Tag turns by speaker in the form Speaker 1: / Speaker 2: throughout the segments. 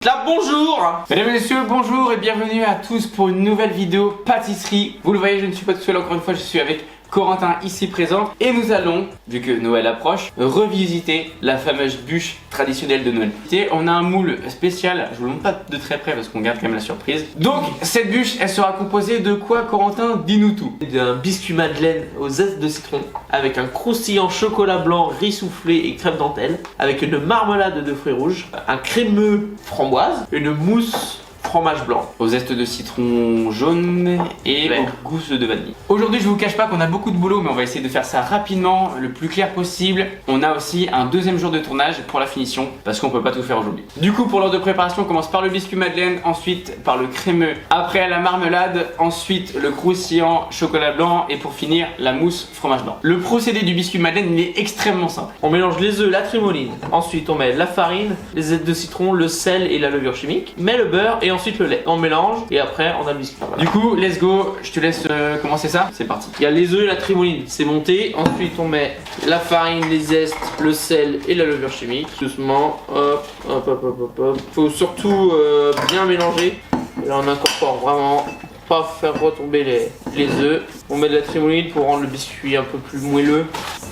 Speaker 1: Là, bonjour.
Speaker 2: Mesdames et messieurs, bonjour et bienvenue à tous pour une nouvelle vidéo pâtisserie. Vous le voyez, je ne suis pas tout seul, encore une fois, je suis avec Corentin ici présent. Et nous allons, vu que Noël approche, revisiter la fameuse bûche traditionnelle de Noël. Et on a un moule spécial, je vous le montre pas de très près parce qu'on garde quand même la surprise. Donc, cette bûche, elle sera composée de quoi, Corentin? Dis-nous tout.
Speaker 1: D'un biscuit madeleine aux zestes de citron, avec un croustillant chocolat blanc, riz soufflé et crème dentelle, avec une marmelade de fruits rouges, un crémeux framboise, une mousse fromage blanc.
Speaker 2: Au zeste de citron jaune et
Speaker 1: Vert.
Speaker 2: au goût de vanille. Aujourd'hui, je vous cache pas qu'on a beaucoup de boulot, mais on va essayer de faire ça rapidement, le plus clair possible. On a aussi un deuxième jour de tournage pour la finition, parce qu'on peut pas tout faire aujourd'hui. Du coup, pour l'heure de préparation, on commence par le biscuit madeleine, ensuite par le crémeux, après la marmelade, ensuite le croustillant chocolat blanc et pour finir la mousse fromage blanc. Le procédé du biscuit madeleine, il est extrêmement simple.
Speaker 1: On mélange les œufs, la trémoline, ensuite on met la farine, les zestes de citron, le sel et la levure chimique, met le beurre et ensuite le lait. On mélange et après on a le biscuit. Voilà.
Speaker 2: Du coup, let's go, je te laisse commencer ça, c'est parti.
Speaker 1: Il y a les œufs et la trémoline, c'est monté. Ensuite on met la farine, les zestes, le sel et la levure chimique. Doucement, hop, hop, hop, hop, hop, hop. Faut surtout bien mélanger. Et là on incorpore vraiment, pas faire retomber les œufs. On met de la trémoline pour rendre le biscuit un peu plus moelleux.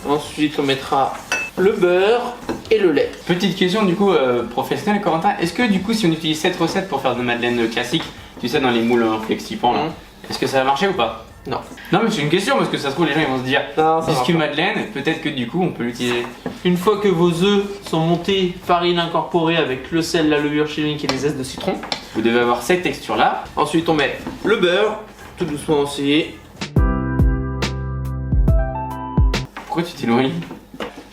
Speaker 1: Ensuite on mettra le beurre et le lait.
Speaker 2: Petite question du coup professionnelle, Corentin, est-ce que du coup si on utilise cette recette pour faire de madeleine classique, tu sais dans les moules flexipants là, est-ce que ça va marcher ou pas?
Speaker 1: Non.
Speaker 2: Non mais c'est une question parce que ça se trouve les gens ils vont se dire
Speaker 1: Non, ça
Speaker 2: biscuit
Speaker 1: marche pas.
Speaker 2: madeleine, peut-être que du coup on peut l'utiliser.
Speaker 1: Une fois que vos œufs sont montés, farine incorporée avec le sel, la levure chimique et les zestes de citron.
Speaker 2: Vous devez avoir cette texture là.
Speaker 1: Ensuite on met le beurre, tout doucement aussi.
Speaker 2: Pourquoi tu t'éloignes?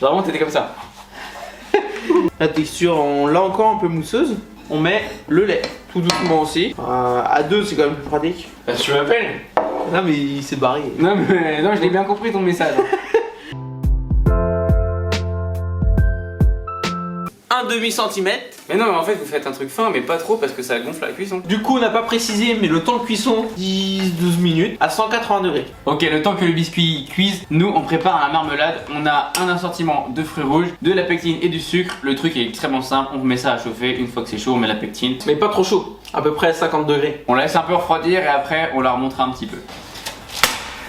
Speaker 2: Vraiment t'étais comme ça.
Speaker 1: La texture, on l'a encore un peu mousseuse. On met le lait, tout doucement aussi. À deux, c'est quand même plus pratique.
Speaker 2: Bah, tu m'appelles?
Speaker 1: Non, mais il s'est barré.
Speaker 2: Non mais non, je l'ai bien compris ton message.
Speaker 1: Un demi-centimètre.
Speaker 2: Mais non mais en fait vous faites un truc fin mais pas trop parce que ça gonfle la cuisson.
Speaker 1: Du coup, on n'a pas précisé, mais le temps de cuisson, 10-12 minutes à 180 degrés.
Speaker 2: Ok, le temps que le biscuit cuise, nous on prépare la marmelade. On a un assortiment de fruits rouges, de la pectine et du sucre. Le truc est extrêmement simple, on met ça à chauffer. Une fois que c'est chaud, on met la pectine.
Speaker 1: Mais pas trop chaud, à peu près 50 degrés.
Speaker 2: On la laisse un peu refroidir et après on la remontera un petit peu.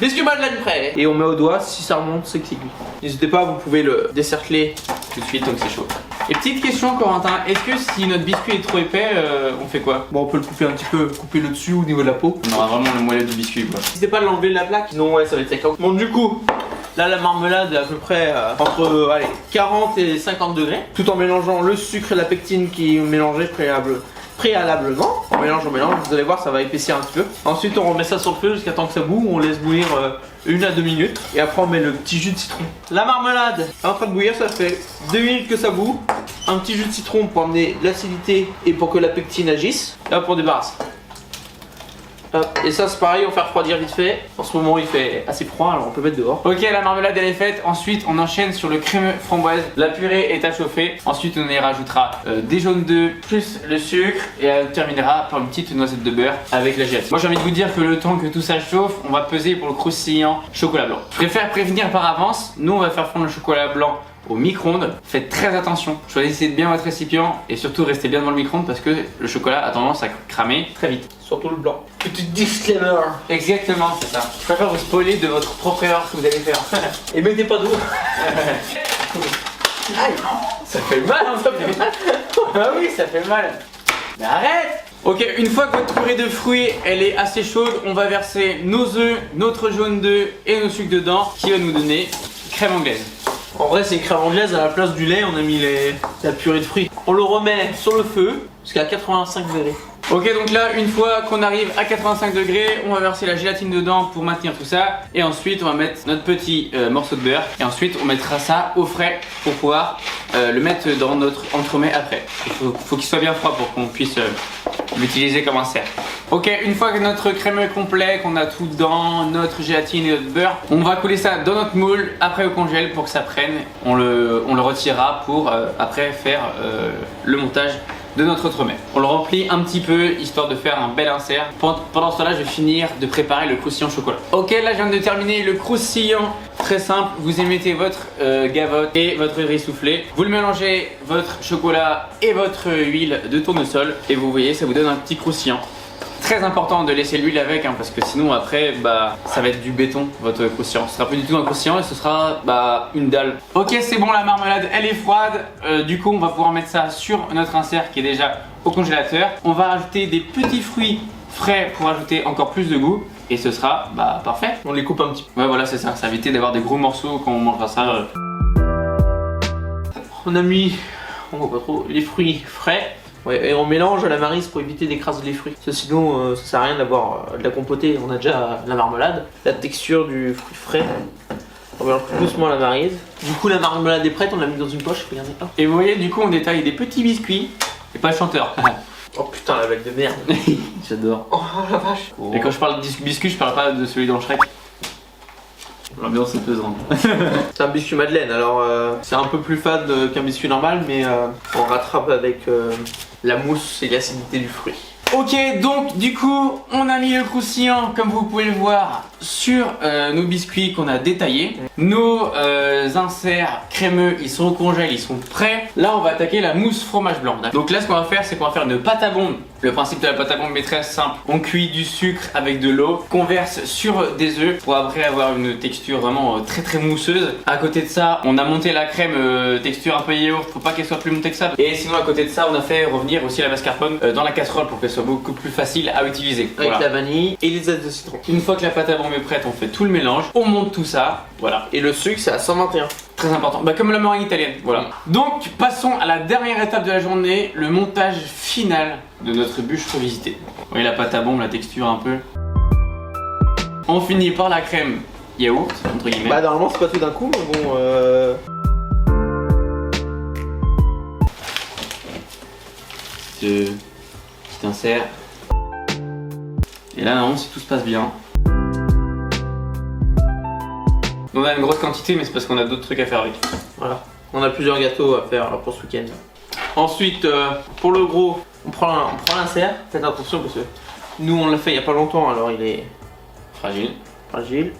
Speaker 1: Biscuit madeleine prêt. Et on met au doigt, si ça remonte, c'est que c'est cuit. N'hésitez pas, vous pouvez le décercler.
Speaker 2: Tout de suite, donc c'est chaud. Et petite question Corentin, est-ce que si notre biscuit est trop épais, on fait quoi?
Speaker 1: Bon, on peut le couper un petit peu, couper le dessus au niveau de la peau.
Speaker 2: On aura vraiment le moelleux du biscuit quoi.
Speaker 1: N'hésitez pas à l'enlever de la plaque. Non, ouais, ça va être sec. Bon, du coup, là, la marmelade est à peu près entre 40 et 50 degrés. Tout en mélangeant le sucre et la pectine qui est mélangé préalablement. On mélange, vous allez voir, ça va épaissir un petit peu. Ensuite, on remet ça sur le feu jusqu'à temps que ça boue. On laisse bouillir 1 à 2 minutes. Et après, on met le petit jus de citron. La marmelade est en train de bouillir, ça fait 2 minutes que ça bout. Un petit jus de citron pour amener l'acidité et pour que la pectine agisse. Et hop, on débarrasse. Hop. Et ça, c'est pareil, on fait refroidir vite fait. En ce moment, il fait assez froid, alors on peut mettre dehors.
Speaker 2: Ok, la marmelade elle est faite. Ensuite, on enchaîne sur le crémeux framboise. La purée est à chauffer. Ensuite, on y rajoutera des jaunes d'œufs plus le sucre et elle terminera par une petite noisette de beurre avec la gélatine. Moi, j'ai envie de vous dire que le temps que tout ça chauffe, on va peser pour le croustillant chocolat blanc. Je préfère prévenir par avance. Nous, on va faire fondre le chocolat blanc au micro-ondes. Faites très attention. Choisissez bien votre récipient et surtout restez bien devant le micro-ondes parce que le chocolat a tendance à cramer très vite.
Speaker 1: Surtout le blanc. Petit disclaimer.
Speaker 2: Exactement, c'est ça. Je préfère vous spoiler de votre propre erreur que vous allez faire.
Speaker 1: Et mettez pas d'eau.
Speaker 2: Aïe, ça fait mal, hein, ça fait mal. Ah oui, ça fait mal. Mais arrête. Ok, une fois que votre purée de fruits elle est assez chaude, on va verser nos œufs, notre jaune d'œuf et nos sucres dedans, qui va nous donner crème anglaise.
Speaker 1: En vrai, c'est crème anglaise à la place du lait. On a mis la purée de fruits. On le remet sur le feu jusqu'à 85 degrés.
Speaker 2: Ok, donc là, une fois qu'on arrive à 85 degrés, on va verser la gélatine dedans pour maintenir tout ça. Et ensuite, on va mettre notre petit morceau de beurre. Et ensuite, on mettra ça au frais pour pouvoir le mettre dans notre entremets après. Il faut qu'il soit bien froid pour qu'on puisse l'utiliser comme un cercle. Ok, une fois que notre crème est complet, qu'on a tout dedans, notre gélatine et notre beurre, on va couler ça dans notre moule, après au congèle pour que ça prenne. On le retirera pour après faire le montage de notre entremets. On le remplit un petit peu histoire de faire un bel insert. Pendant ce temps-là, je vais finir de préparer le croustillant chocolat. Ok, là je viens de terminer le croustillant. Très simple, vous émettez votre gavotte et votre riz soufflé. Vous le mélangez, votre chocolat et votre huile de tournesol. Et vous voyez, ça vous donne un petit croustillant. Très important de laisser l'huile avec parce que sinon après ça va être du béton votre croustillant. Ce sera plus du tout un croustillant et ce sera une dalle. Ok, c'est bon, la marmelade elle est froide. Du coup on va pouvoir mettre ça sur notre insert qui est déjà au congélateur. On va rajouter des petits fruits frais pour ajouter encore plus de goût. Et ce sera parfait.
Speaker 1: On les coupe un petit peu.
Speaker 2: Ouais voilà, c'est ça, ça va éviter d'avoir des gros morceaux quand on mangera ça.
Speaker 1: On a mis, on voit pas trop, les fruits frais. Ouais, et on mélange à la maryse pour éviter d'écraser les fruits. Parce que sinon, ça sert à rien d'avoir de la compotée. On a déjà la marmelade, la texture du fruit frais. On mélange tout doucement la maryse. Du coup, la marmelade est prête. On l'a mis dans une poche. Regardez pas.
Speaker 2: Et vous voyez, du coup, on détaille des petits biscuits et pas le chanteur.
Speaker 1: Oh putain, la vague de merde.
Speaker 2: J'adore.
Speaker 1: Oh la vache.
Speaker 2: Oh. Et quand je parle de biscuit, je parle pas de celui dans le Shrek. L'ambiance est pesante.
Speaker 1: C'est un biscuit madeleine, alors c'est un peu plus fade qu'un biscuit normal, mais on rattrape avec la mousse et l'acidité du fruit.
Speaker 2: Ok, donc du coup, on a mis le croustillant, comme vous pouvez le voir, sur nos biscuits qu'on a détaillés. Nos inserts crémeux, ils sont au congèle, ils sont prêts. Là, on va attaquer la mousse fromage blanc. Donc là, ce qu'on va faire, c'est qu'on va faire une pâte à bombe. Le principe de la pâte à bombe est très simple. On cuit du sucre avec de l'eau, qu'on verse sur des œufs pour après avoir une texture vraiment très mousseuse. À côté de ça, on a monté la crème texture un peu yaourt, faut pas qu'elle soit plus montée que ça. Et sinon, à côté de ça, on a fait revenir aussi la mascarpone dans la casserole pour qu'elle soit beaucoup plus facile à utiliser.
Speaker 1: Avec
Speaker 2: voilà.
Speaker 1: la vanille et les zestes de citron.
Speaker 2: Une fois que la pâte à bombe est prête, on fait tout le mélange, on monte tout ça, voilà.
Speaker 1: Et le sucre, c'est à 121.
Speaker 2: Très important, comme la meringue italienne, voilà. Donc, passons à la dernière étape de la journée, le montage final de notre bûche revisitée. Vous voyez la pâte à bombe, la texture un peu. On finit par la crème yaourt, entre guillemets.
Speaker 1: Normalement, c'est pas tout d'un coup, mais bon.
Speaker 2: Petit insert. Et là, normalement, si tout se passe bien. On a une grosse quantité, mais c'est parce qu'on a d'autres trucs à faire avec.
Speaker 1: Voilà. On a plusieurs gâteaux à faire pour ce week-end. Ensuite, pour le gros, on prend l'insert. Faites attention parce que nous, on l'a fait il y a pas longtemps, alors il est fragile.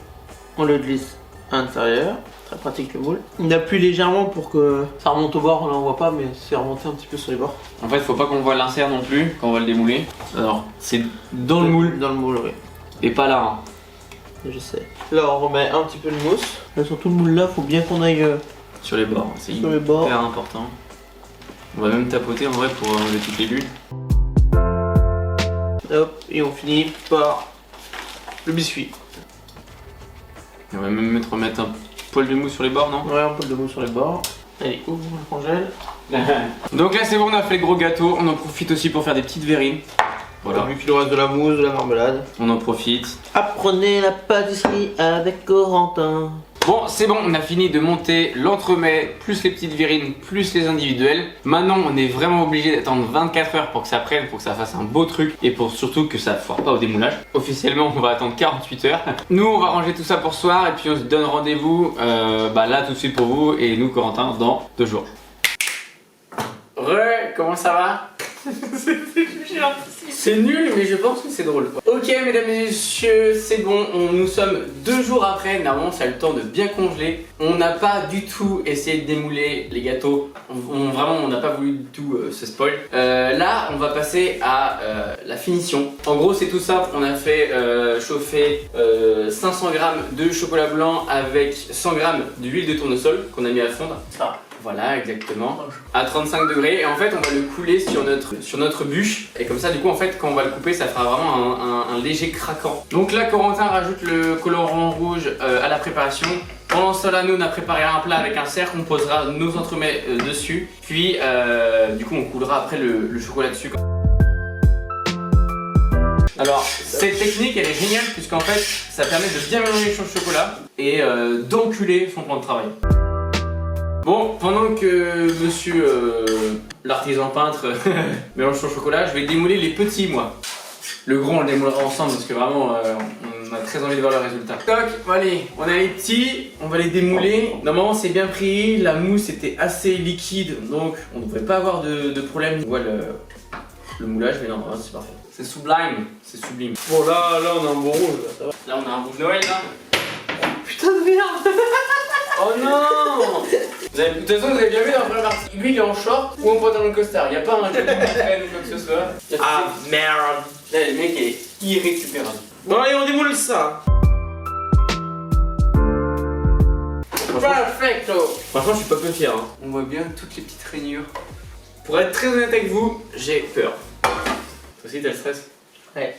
Speaker 1: On le glisse à l'intérieur. Très pratique le moule. On appuie légèrement pour que ça remonte au bord. Là, on voit pas, mais c'est remonté un petit peu sur les bords.
Speaker 2: En fait, faut pas qu'on voit l'insert non plus quand on va le démouler. Alors, c'est dans le moule.
Speaker 1: Dans le moule, oui.
Speaker 2: Et pas là. Hein.
Speaker 1: Je sais. Là, on remet un petit peu de mousse. Là, sur tout le moule là, faut bien qu'on aille
Speaker 2: sur les bords. C'est
Speaker 1: sur les bords.
Speaker 2: Hyper important. On va même tapoter en vrai pour enlever toutes les bulles.
Speaker 1: Hop, et on finit par le biscuit.
Speaker 2: On va même remettre un poil de mousse sur les bords, non?
Speaker 1: Ouais, un peu de mousse sur les bords. Allez, ouvre le congèle.
Speaker 2: Donc là, c'est bon, on a fait le gros gâteau. On en profite aussi pour faire des petites verrines.
Speaker 1: Voilà. Vu qu'il nous reste de la mousse, de la marmelade.
Speaker 2: On en profite.
Speaker 1: Apprenez la pâtisserie avec Corentin.
Speaker 2: Bon, c'est bon, on a fini de monter l'entremet, plus les petites verrines, plus les individuelles. Maintenant, on est vraiment obligé d'attendre 24 heures pour que ça prenne, pour que ça fasse un beau truc et pour surtout que ça ne foire pas au démoulage. Officiellement, on va attendre 48 heures. Nous, on va ranger tout ça pour ce soir et puis on se donne rendez-vous là tout de suite pour vous et nous, Corentin, dans 2 jours. Comment ça va? C'est nul, mais je pense que c'est drôle. Ok, mesdames et messieurs, c'est bon. Nous sommes 2 jours après. Normalement, ça a le temps de bien congeler. On n'a pas du tout essayé de démouler les gâteaux. Vraiment, on n'a pas voulu du tout se spoil. Là, on va passer à la finition. En gros, c'est tout simple. On a fait chauffer 500 g de chocolat blanc avec 100 g d'huile de tournesol qu'on a mis à fondre. Voilà, exactement. À 35 degrés. Et en fait, on va le couler sur notre bûche. Et comme ça, du coup, en fait, quand on va le couper, ça fera vraiment un léger craquant. Donc là, Corentin rajoute le colorant rouge à la préparation. Pendant ce temps-là, nous, on a préparé un plat avec un cercle. On posera nos entremets dessus. Puis, du coup, on coulera après le chocolat dessus. Alors, cette technique, elle est géniale puisqu'en fait, ça permet de bien mélanger le chocolat et d'enculer son plan de travail. Bon, pendant que monsieur l'artisan peintre mélange son chocolat, je vais démouler les petits, moi. Le gros, on le démoulera ensemble parce que vraiment, On a très envie de voir le résultat. Toc, allez, on a les petits, on va les démouler. Normalement c'est bien pris, la mousse était assez liquide, donc on ne devrait pas avoir de problème. On voit le moulage, mais non, c'est parfait. C'est sublime, c'est sublime.
Speaker 1: Bon là on a un bon rouge là, ça va.
Speaker 2: Là on a un rouge Noël là.
Speaker 1: Putain de merde.
Speaker 2: Oh non. De toute façon vous avez bien vu dans la première partie, lui il est en short ou en pantalon de costard. Il n'y a pas un jeu de traîne ou quoi que ce soit.
Speaker 1: Ah merde.
Speaker 2: Là le mec est irrécupérable.
Speaker 1: Bon allez on démoule ça. Perfecto.
Speaker 2: Franchement je suis pas peu fier hein. On voit bien toutes les petites rainures. Pour être très honnête avec vous, j'ai peur. Toi aussi t'as le stress?
Speaker 1: Ouais.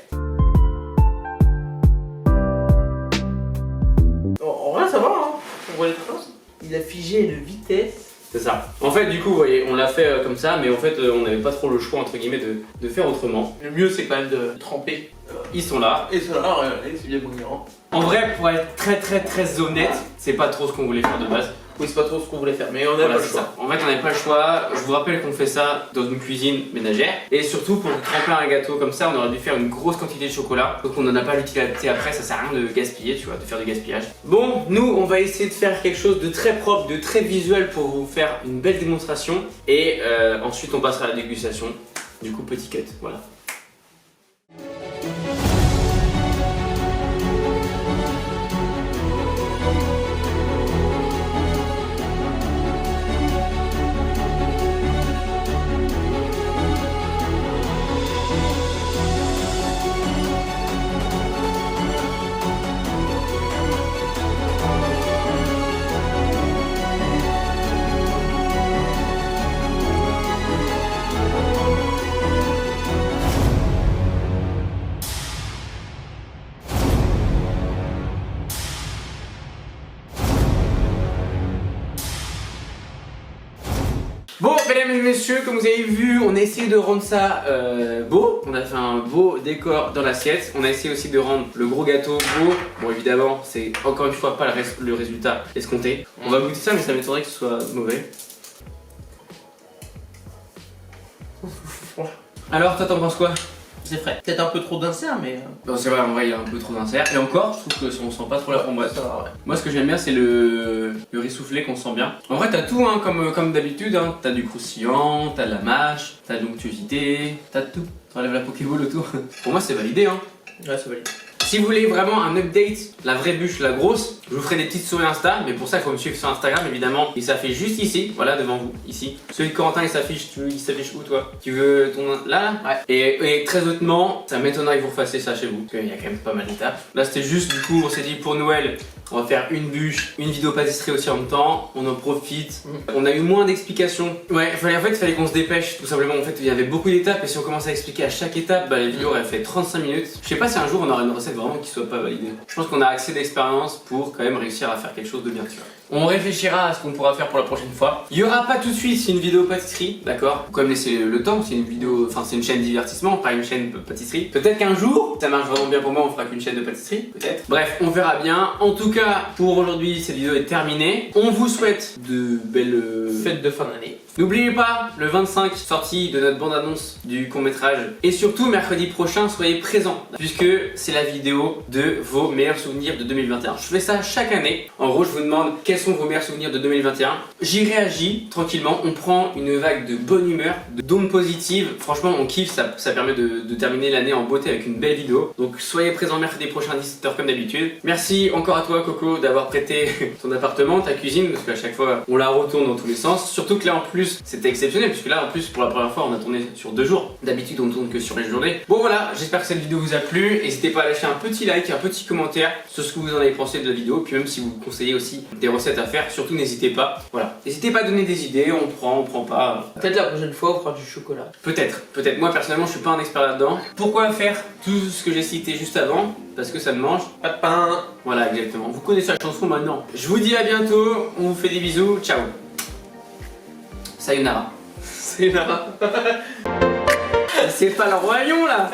Speaker 1: En vrai ça va hein. On voit les traces. Il a figé une vitesse.
Speaker 2: C'est ça. En fait du coup vous voyez, on l'a fait comme ça, mais en fait on n'avait pas trop le choix entre guillemets de faire autrement.
Speaker 1: Le mieux c'est quand même de tremper.
Speaker 2: Ils sont là.
Speaker 1: Et ça là, regardez, c'est bien bouillant.
Speaker 2: En vrai pour être très honnête, c'est pas trop ce qu'on voulait faire de base.
Speaker 1: Oui, c'est pas trop ce qu'on voulait faire, mais on a
Speaker 2: Voilà,
Speaker 1: pas le
Speaker 2: c'est
Speaker 1: choix.
Speaker 2: ça. En fait, on n'avait pas le choix. Je vous rappelle qu'on fait ça dans une cuisine ménagère. Et surtout, pour tremper un gâteau comme ça, on aurait dû faire une grosse quantité de chocolat. Donc, on n'en a pas l'utilité après. Ça sert à rien de gaspiller, tu vois, de faire du gaspillage. Bon, nous, on va essayer de faire quelque chose de très propre, de très visuel pour vous faire une belle démonstration. Et ensuite, on passera à la dégustation. Du coup, petit cut, voilà. Bon, mesdames et messieurs, comme vous avez vu, on a essayé de rendre ça beau. On a fait un beau décor dans l'assiette. On a essayé aussi de rendre le gros gâteau beau. Bon, évidemment, c'est encore une fois pas le résultat escompté. On va goûter ça, mais ça m'étonnerait que ce soit mauvais. Alors, toi, t'en penses quoi?
Speaker 1: C'est frais. Peut-être un peu trop d'insert, mais.
Speaker 2: Non, c'est vrai, en vrai, il y a un peu trop d'insert. Et encore, je trouve que on sent pas trop la framboise.
Speaker 1: Ça va, ouais.
Speaker 2: Moi, ce que j'aime bien, c'est le riz soufflé qu'on sent bien. En vrai, t'as tout, hein, comme d'habitude. Hein. T'as du croustillant, t'as de la mâche, t'as de l'onctuosité, t'as de tout. T'enlèves la Pokéball autour. Pour moi, c'est validé. Hein.
Speaker 1: Ouais, c'est valide.
Speaker 2: Si vous voulez vraiment un update, la vraie bûche, la grosse, je vous ferai des petites stories Insta, mais pour ça il faut me suivre sur Instagram évidemment. Il s'affiche juste ici, voilà devant vous, ici. Celui de Corentin il s'affiche où toi? Tu veux ton... Là?
Speaker 1: Ouais.
Speaker 2: Et très honnêtement, ça m'étonnerait que vous refassiez ça chez vous, parce qu'il y a quand même pas mal d'étapes. Là c'était juste du coup, on s'est dit pour Noël, on va faire une bûche, une vidéo pâtisserie aussi en même temps, on en profite. On a eu moins d'explications. Ouais, en fait il fallait qu'on se dépêche tout simplement. En fait il y avait beaucoup d'étapes et si on commençait à expliquer à chaque étape, bah, la vidéo aurait fait 35 minutes. Je sais pas si un jour on aura une recette vraiment qui soit pas validée. Je pense qu'on a assez d'expérience pour quand même réussir à faire quelque chose de bien, tu vois. On réfléchira à ce qu'on pourra faire pour la prochaine fois. Il y aura pas tout de suite une vidéo pâtisserie, d'accord? Faut quand même laisser le temps, c'est une vidéo, enfin c'est une chaîne divertissement, pas une chaîne pâtisserie. Peut-être qu'un jour, ça marche vraiment bien pour moi, on fera qu'une chaîne de pâtisserie, peut-être. Bref, on verra bien. En tout cas, pour aujourd'hui, cette vidéo est terminée. On vous souhaite de belles
Speaker 1: Fête de fin d'année.
Speaker 2: N'oubliez pas, le 25, sortie de notre bande-annonce du court-métrage. Et surtout, mercredi prochain, soyez présents, puisque c'est la vidéo de vos meilleurs souvenirs de 2021. Je fais ça chaque année. En gros, je vous demande quels sont vos meilleurs souvenirs de 2021. J'y réagis tranquillement. On prend une vague de bonne humeur, d'ondes positives. Franchement, on kiffe. Ça permet de terminer l'année en beauté avec une belle vidéo. Donc, soyez présents mercredi prochain à 17h comme d'habitude. Merci encore à toi, Coco, d'avoir prêté ton appartement, ta cuisine, parce qu'à chaque fois, on la retourne dans tous les sens. Surtout que là, en plus, c'était exceptionnel puisque là en plus pour la première fois on a tourné sur 2 jours. D'habitude on tourne que sur les journées. Bon voilà, j'espère que cette vidéo vous a plu. N'hésitez pas à lâcher un petit like, un petit commentaire sur ce que vous en avez pensé de la vidéo. Puis même si vous conseillez aussi des recettes à faire, surtout n'hésitez pas. Voilà, n'hésitez pas à donner des idées, on prend pas.
Speaker 1: Peut-être la prochaine fois on fera du chocolat.
Speaker 2: Peut-être. Moi personnellement je suis pas un expert là-dedans. Pourquoi faire tout ce que j'ai cité juste avant? Parce que ça me mange.
Speaker 1: Pas de pain.
Speaker 2: Voilà exactement. Vous connaissez la chanson maintenant. Je vous dis à bientôt, on vous fait des bisous, ciao. Sayonara.
Speaker 1: C'est là.
Speaker 2: C'est pas le roi lion là.